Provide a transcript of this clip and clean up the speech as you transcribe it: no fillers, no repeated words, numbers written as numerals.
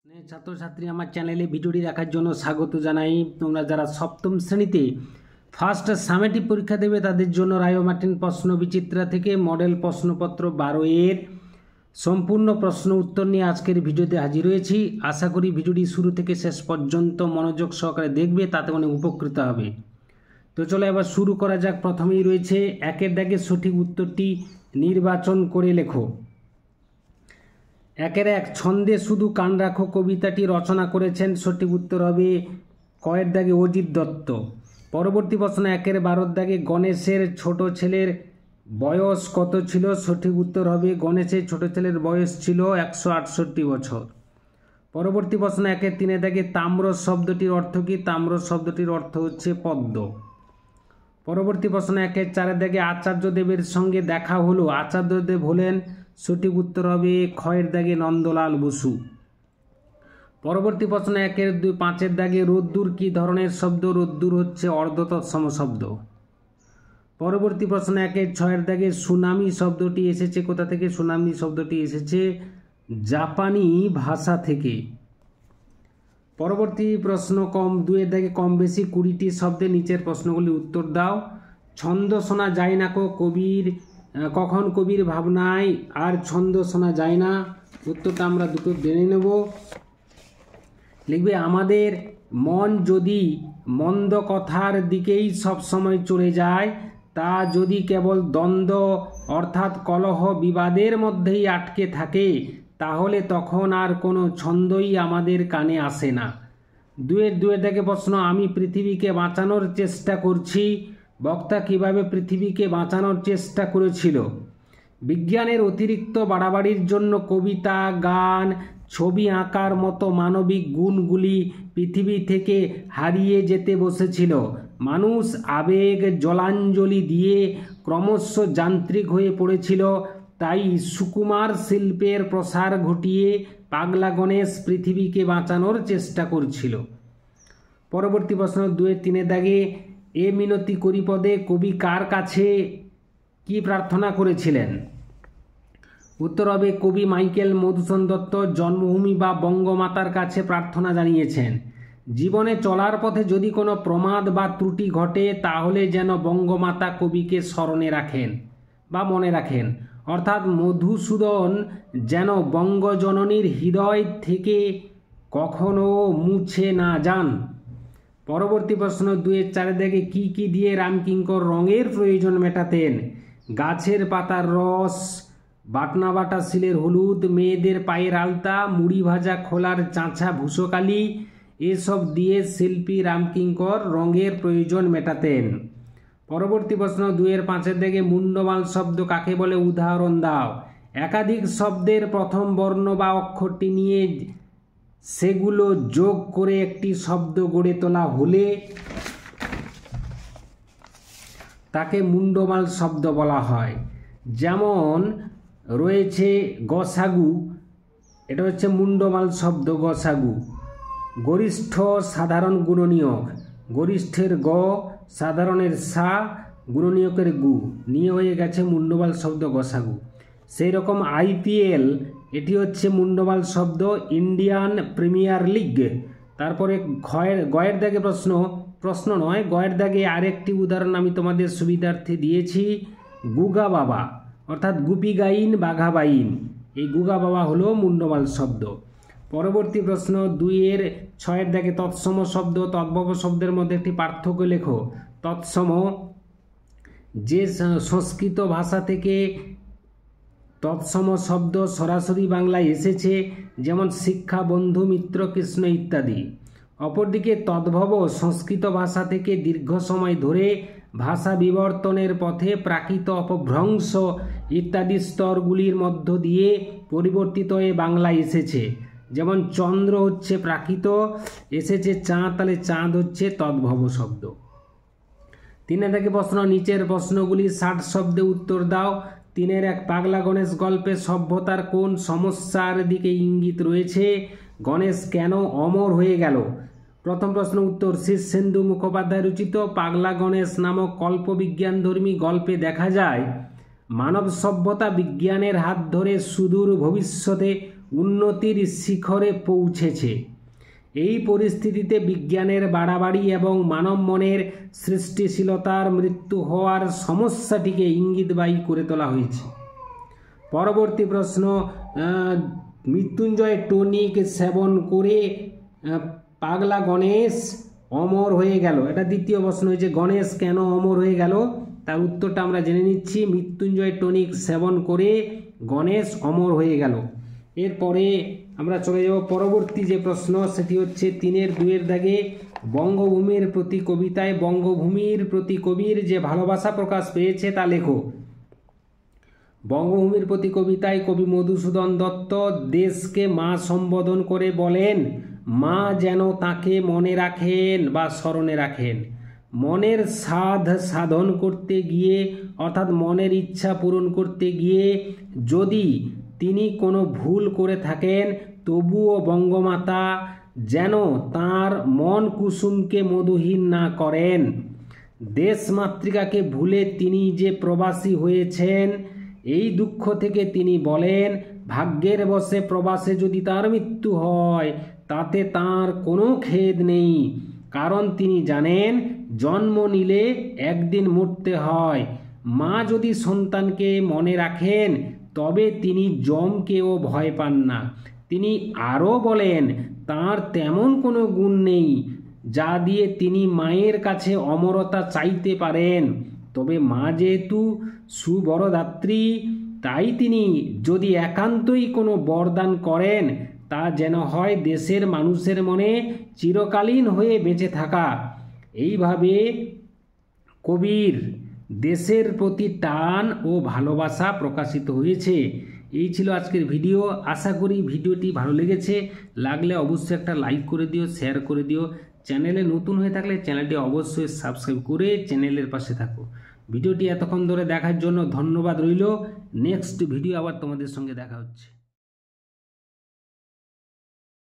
ছাত্রছাত্রী আমার চ্যানেলে ভিডিওটি দেখার জন্য স্বাগত জানাই। তোমরা যারা সপ্তম শ্রেণীতে ফার্স্ট সামেটিভ পরীক্ষা দেবে তাদের জন্য রায় ও মার্টিন প্রশ্ন বিচিত্রা থেকে মডেল প্রশ্নপত্র 12 এর সম্পূর্ণ প্রশ্ন উত্তর নিয়ে আজকের ভিডিওতে হাজির হয়েছি। আশা করি ভিডিওটি শুরু থেকে শেষ পর্যন্ত মনোযোগ সহকারে দেখবে, তাতে অনেক উপকৃত হবে। তো চলো এবার শুরু করা যাক। প্রথমেই রয়েছে একের দাগে সঠিক উত্তরটি নির্বাচন করে লেখো। একের এক, ছন্দে শুধু কান রাখো কবিতাটি রচনা করেছেন, সঠিক উত্তর হবে কয়ের দাগে অজিত দত্ত। পরবর্তী প্রশ্ন, একের 12 দাগে গণেশের ছোট ছেলের বয়স কত ছিল, সঠিক উত্তর হবে গণেশের ছোট ছেলের বয়স ছিল 168 বছর। পরবর্তী প্রশ্ন, একের 3 দাগে তাম্র শব্দটির অর্থ কি, তাম্র শব্দটির অর্থ হচ্ছে পদ্ম। পরবর্তী প্রশ্ন, একের 4 দাগে আচার্যদেবের সঙ্গে দেখা হলো, আচার্যদেব হলেন, সঠিক উত্তর হবে ক্ষয়ের দাগে নন্দলাল বসু। পরবর্তী প্রশ্ন, একের 5 দাগে রোদ্দুর কি ধরনের শব্দ, রোদ্দুর হচ্ছে অর্ধতৎসম শব্দ। পরবর্তী প্রশ্ন, একের 6 দাগে সুনামি শব্দটি এসেছে কোথা থেকে, সুনামি শব্দটি এসেছে জাপানি ভাষা থেকে। পরবর্তী প্রশ্ন, 2 দাগে কম বেশি 20টি শব্দে নিচের প্রশ্নগুলি উত্তর দাও। ছন্দ শোনা যায় না কখন কবির ভাবনায় আর ছন্দ শোনা যায় না, উত্তরটা আমরা দুটো জেনে নেব। লিখবে, আমাদের মন যদি মন্দ কথার দিকেই সবসময় চলে যায়, তা যদি কেবল দ্বন্দ্ব অর্থাৎ কলহ বিবাদের মধ্যেই আটকে থাকে, তাহলে তখন আর কোনো ছন্দই আমাদের কানে আসে না। 2 থেকে প্রশ্ন, আমি পৃথিবীকে বাঁচানোর চেষ্টা করছি, বক্তা কিভাবে পৃথিবীকে বাঁচানোর চেষ্টা করেছিল। বিজ্ঞানের অতিরিক্ত বাড়াবাড়ির জন্য কবিতা, গান, ছবি আঁকার মতো মানবিক গুণগুলি পৃথিবী থেকে হারিয়ে যেতে বসেছিল। মানুষ আবেগ জলাঞ্জলি দিয়ে ক্রমশ যান্ত্রিক হয়ে পড়েছিল, তাই সুকুমার শিল্পের প্রসার ঘটিয়ে পাগলা গণেশ পৃথিবীকে বাঁচানোর চেষ্টা করছিল। পরবর্তী প্রশ্ন, 2-3 দাগে এ মিনতি করি পদে কবি কার কাছে কি প্রার্থনা করেছিলেন, উত্তর হবে কবি মাইকেল মধুসূদন দত্ত জন্মভূমি বা বঙ্গমাতার কাছে প্রার্থনা জানিয়েছেন। জীবনে চলার পথে যদি কোনো প্রমাদ বা ত্রুটি ঘটে, তাহলে যেন বঙ্গমাতা কবিকে স্মরণে রাখেন বা মনে রাখেন, অর্থাৎ মধুসূদন যেন বঙ্গজননীর হৃদয় থেকে কখনো মুছে না যান। পরবর্তী প্রশ্ন, 2-4 দাগে কি দিয়ে রামকিঙ্কর রঙের প্রয়োজন মেটাতেন, গাছের পাতার রস, বাটনা বাটা শিলের হলুদ, মেয়েদের পায়ের আলতা, মুড়ি ভাজা খোলার চাঁচা ভূষকালি, এসব দিয়ে শিল্পী রামকিঙ্কর রঙের প্রয়োজন মেটাতেন। পরবর্তী প্রশ্ন, 2-5 দাগে মুন্ডমাল শব্দ কাকে বলে, উদাহরণ দাও। একাধিক শব্দের প্রথম বর্ণ বা অক্ষরটি নিয়ে সেগুলো যোগ করে একটি শব্দ গড়ে তোলা হলে তাকে মুন্ডমাল শব্দ বলা হয়। যেমন রয়েছে গসাগু, এটা হচ্ছে মুন্ডমাল শব্দ গসাগু। গরিষ্ঠ সাধারণ গুণনীয়ক, গরিষ্ঠের গ, সাধারণের সা, গুণনীয়কের গু নিয়ে হয়ে গেছে মুন্ডমাল শব্দ গসাগু। সেই রকম IPL, এটি হচ্ছে মুন্ডমাল শব্দ ইন্ডিয়ান প্রিমিয়ার লিগ। তারপরে গয়ের দাগে প্রশ্ন নয়, গয়ের দাগে আরেকটি উদাহরণ আমি তোমাদের সুবিধার্থে দিয়েছি, গুগা বাবা, অর্থাৎ গুপি গাইন বাঘা বাইন, এই গুগা বাবা হলো মুন্ডমাল শব্দ। পরবর্তী প্রশ্ন, 2-6 দাগে তৎসম শব্দ তদ্ভব শব্দের মধ্যে একটি পার্থক্য লেখো। তৎসম, যে সংস্কৃত ভাষা থেকে তৎসম শব্দ সরাসরি বাংলায় এসেছে, যেমন শিক্ষা, বন্ধু, মিত্র, কৃষ্ণ ইত্যাদি। অপরদিকে তদ্ভব সংস্কৃত ভাষা থেকে দীর্ঘ সময় ধরে ভাষা বিবর্তনের পথে প্রাকৃত অপভ্রংশ ইত্যাদি স্তরগুলির মধ্য দিয়ে পরিবর্তিত হয়ে বাংলায় এসেছে। যেমন চন্দ্র হচ্ছে প্রাকৃত এসেছে, চাঁদ, তাহলে চাঁদ হচ্ছে তদ্ভব শব্দ। 3 দাগে প্রশ্ন, নিচের প্রশ্নগুলি 60 শব্দে উত্তর দাও। 3-1, পাগলা গণেশ গল্পে সভ্যতার কোন সমস্যার দিকে ইঙ্গিত রয়েছে, গণেশ কেন অমর হয়ে গেল। প্রথম প্রশ্ন উত্তর, শীর্ষেন্দু মুখোপাধ্যায় রচিত পাগলা গণেশ নামক কল্পবিজ্ঞানধর্মী গল্পে দেখা যায় মানব সভ্যতা বিজ্ঞানের হাত ধরে সুদূর ভবিষ্যতে উন্নতির শিখরে পৌঁছেছে। এই পরিস্থিতিতে বিজ্ঞানের বাড়াবাড়ি এবং মানব মনের সৃষ্টিশীলতার মৃত্যু হওয়ার সমস্যাটিকে ইঙ্গিতবাহী করে তোলা হয়েছে। পরবর্তী প্রশ্ন, মৃত্যুঞ্জয় টনিক সেবন করে পাগলা গণেশ অমর হয়ে গেল। এটা দ্বিতীয় প্রশ্ন হয়েছে, গণেশ কেন অমর হয়ে গেল, তার উত্তরটা আমরা জেনে নিচ্ছি। মৃত্যুঞ্জয় টনিক সেবন করে গণেশ অমর হয়ে গেল। এরপরে আমরা চলে যাব পরবর্তী যে প্রশ্ন, সেটি হচ্ছে 3-2 দাগে বঙ্গভূমির প্রতি কবিতায় বঙ্গভূমির প্রতি কবির যে ভালোবাসা প্রকাশ পেয়েছে তা লেখো। বঙ্গভূমির প্রতি কবিতায় কবি মধুসূদন দত্ত দেশকে মা সম্বোধন করে বলেন, মা যেন তাকে মনে রাখেন বা স্মরণে রাখেন। মনের সাধন করতে গিয়ে অর্থাৎ মনের ইচ্ছা পূরণ করতে গিয়ে যদি তিনি কোনো ভুল করে থাকেন, তবুও বঙ্গমাতা যেন তার মন কুসুমকে মধুহীন না করেন। দেশমাতৃকাকে ভুলে তিনি যে প্রবাসী হয়েছেন, এই দুঃখ থেকে তিনি বলেন, ভাগ্যের বশে প্রবাসে যদি তার মৃত্যু হয় তাতে তার কোনো খেদ নেই, কারণ তিনি জানেন জন্ম নিলে একদিন মরতে হয়। মা যদি সন্তানকে মনে রাখেন তবে তিনি যমকেও ভয় পান না। তিনি আরও বলেন, তার তেমন কোনো গুণ নেই যা দিয়ে তিনি মায়ের কাছে অমরতা চাইতে পারেন। তবে মা যেহেতু সুবরদাত্রী, তাই তিনি যদি একান্তই কোনো বরদান করেন তা যেন হয় দেশের মানুষের মনে চিরকালীন হয়ে বেঁচে থাকা। এইভাবে কবির দেশের প্রতি টান ও ভালোবাসা প্রকাশিত হয়েছে। এই ছিল আজকের ভিডিও। আশা করি ভিডিওটি ভালো লেগেছে। লাগলে অবশ্যই একটা লাইক করে দিও, শেয়ার করে দিও। চ্যানেলে নতুন হয়ে থাকলে চ্যানেলটি অবশ্যই সাবস্ক্রাইব করে চ্যানেলের পাশে থাকো। ভিডিওটি এতক্ষণ ধরে দেখার জন্য ধন্যবাদ রইল। নেক্সট ভিডিও আবার তোমাদের সঙ্গে দেখা হচ্ছে।